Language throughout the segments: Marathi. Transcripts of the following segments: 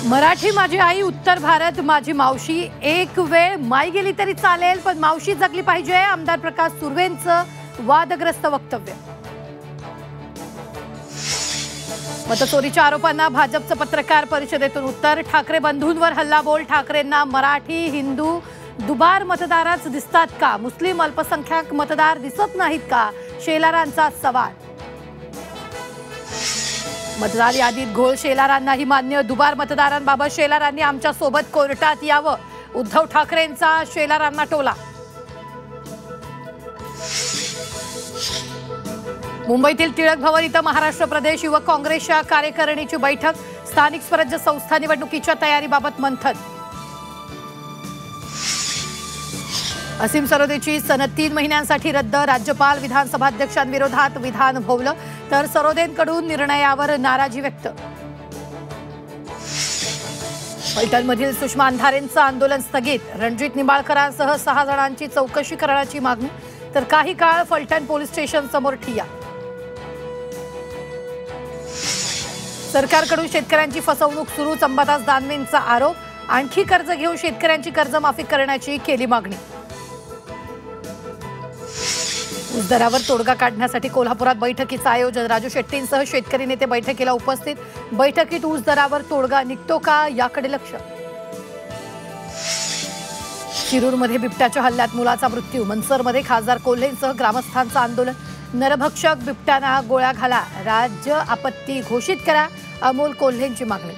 मराठी माझी आई, उत्तर भारत माझी मावशी. एक वेळ माई गेली तरी चालेल, पण मावशी जगली पाहिजे. आमदार प्रकाश सुर्वेंचं वादग्रस्त वक्तव्य. मतचोरीच्या आरोपांना भाजपचं पत्रकार परिषदेतून उत्तर. ठाकरे बंधूंवर हल्लाबोल. ठाकरेंना मराठी हिंदू दुबार मतदारच दिसतात का? मुस्लिम अल्पसंख्याक मतदार दिसत नाहीत का? शेलारांचा सवाल. मतदार यादीत घोळ, शेलारांनाही मान्य. दुबार मतदारांबाबत शेलारांनी आमच्या सोबत कोर्टात यावं. उद्धव ठाकरेंचा शेलारांना टोला. मुंबईतील टिळक भवन इथं महाराष्ट्र प्रदेश युवक काँग्रेसच्या कार्यकारिणीची बैठक. स्थानिक स्वराज्य संस्था निवडणुकीच्या तयारीबाबत मंथन. असीम सरोदेची सनद 3 महिन्यांसाठी रद्द. राज्यपाल विधानसभा अध्यक्षांविरोधात विधान भोवलं, तर सरोदेंकडून निर्णयावर नाराजी व्यक्त. फलटणमधील सुषमा अंधारेंचं आंदोलन स्थगित. रणजित निंबाळकरांसह 6 जणांची चौकशी करण्याची मागणी, तर काही काळ फलटण पोलीस स्टेशन समोर ठिय्या. सरकारकडून शेतकऱ्यांची फसवणूक सुरू. अंबादास दानवेंचा आरोप. आणखी कर्ज घेऊन शेतकऱ्यांची कर्जमाफी करण्याची केली मागणी. ऊस दरावर तोडगा काढण्यासाठी कोल्हापुरात बैठकीचं आयोजन. राजू शेट्टींसह शेतकरी नेते बैठकीला उपस्थित. बैठकीत ऊस दरावर तोडगा निघतो का, याकडे लक्ष. शिरूरमध्ये बिबट्याच्या हल्ल्यात मुलाचा मृत्यू. मनसरमध्ये खासदार कोल्हेंसह ग्रामस्थांचं आंदोलन. नरभक्षक बिबट्याना गोळ्या घाला, राज्य आपत्ती घोषित करा, अमोल कोल्हेंची मागणी.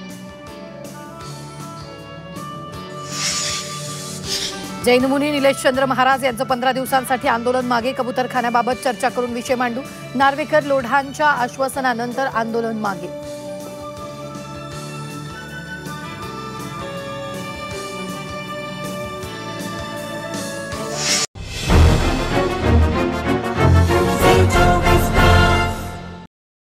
जैन मुनी निलेशचंद्र महाराज यांचं 15 दिवसांसाठी आंदोलन मागे. कबूतरखान्याबाबत चर्चा करून विषय मांडू. नार्वेकर लोढांच्या आश्वासनानंतर आंदोलन मागे.